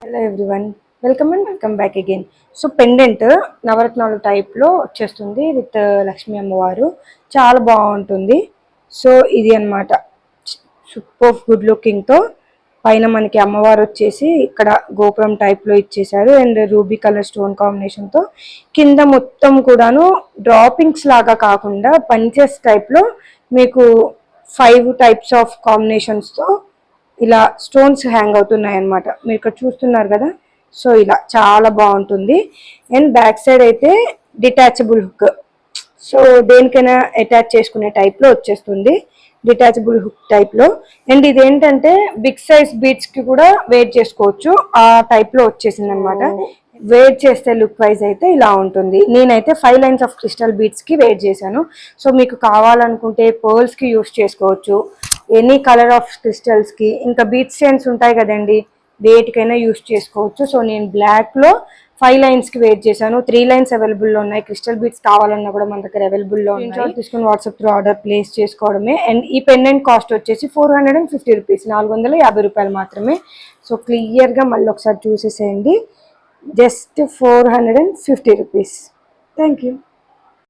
Hello everyone, welcome back again. So pendant నవరత్నాలు టైప్లో వచ్చేస్తుంది విత్ లక్ష్మీ అమ్మవారు, చాలా బాగుంటుంది. సో ఇది అనమాట, సూపర్ గుడ్ లుకింగ్తో పైన మనకి అమ్మవారు వచ్చేసి ఇక్కడ గోపురం టైప్లో ఇచ్చేసారు అండ్ రూబీ కలర్ స్టోన్ కాంబినేషన్తో. కింద మొత్తం కూడాను డ్రాపింగ్స్ లాగా కాకుండా పంచెస్ టైప్లో మీకు 5 టైప్స్ ఆఫ్ కాంబినేషన్స్తో ఇలా స్టోన్స్ హ్యాంగ్ అవుతున్నాయి అన్నమాట. మీరు ఇక్కడ చూస్తున్నారు కదా. సో ఇలా చాలా బాగుంటుంది. అండ్ బ్యాక్ సైడ్ అయితే డిటాచబుల్ హుక్, సో దేనికైనా అటాచ్ చేసుకునే టైప్లో వచ్చేస్తుంది, డిటాచబుల్ హుక్ టైప్లో. అండ్ ఇదేంటంటే బిగ్ సైజ్ బీడ్స్కి కూడా వేర్ చేసుకోవచ్చు, ఆ టైప్లో వచ్చేసింది అనమాట. వేర్ చేస్తే లుక్ వైజ్ అయితే ఇలా ఉంటుంది. నేనైతే 5 లైన్స్ ఆఫ్ క్రిస్టల్ బీడ్స్కి వేర్ చేశాను. సో మీకు కావాలనుకుంటే పర్ల్స్కి యూస్ చేసుకోవచ్చు, ఎనీ కలర్ ఆఫ్ క్రిస్టల్స్కి, ఇంకా బీట్ స్టైన్స్ ఉంటాయి కదండి, వేటికైనా యూస్ చేసుకోవచ్చు. సో నేను బ్లాక్లో 5 లైన్స్కి వెయిట్ చేశాను. 3 లైన్స్ అవైలబుల్లో ఉన్నాయి. క్రిస్టల్ బీట్స్ కావాలన్నా కూడా మన దగ్గర అవైలబుల్లో ఉన్నాయి. తీసుకుని వాట్సాప్ త్రూ ఆర్డర్ ప్లేస్ చేసుకోవడమే. అండ్ ఈ పెండెంట్ కాస్ట్ వచ్చేసి 450 రూపీస్, 450 రూపాయలు మాత్రమే. సో క్లియర్గా మళ్ళీ ఒకసారి చూసేసేయండి, జస్ట్ 450 రూపీస్. Thank you.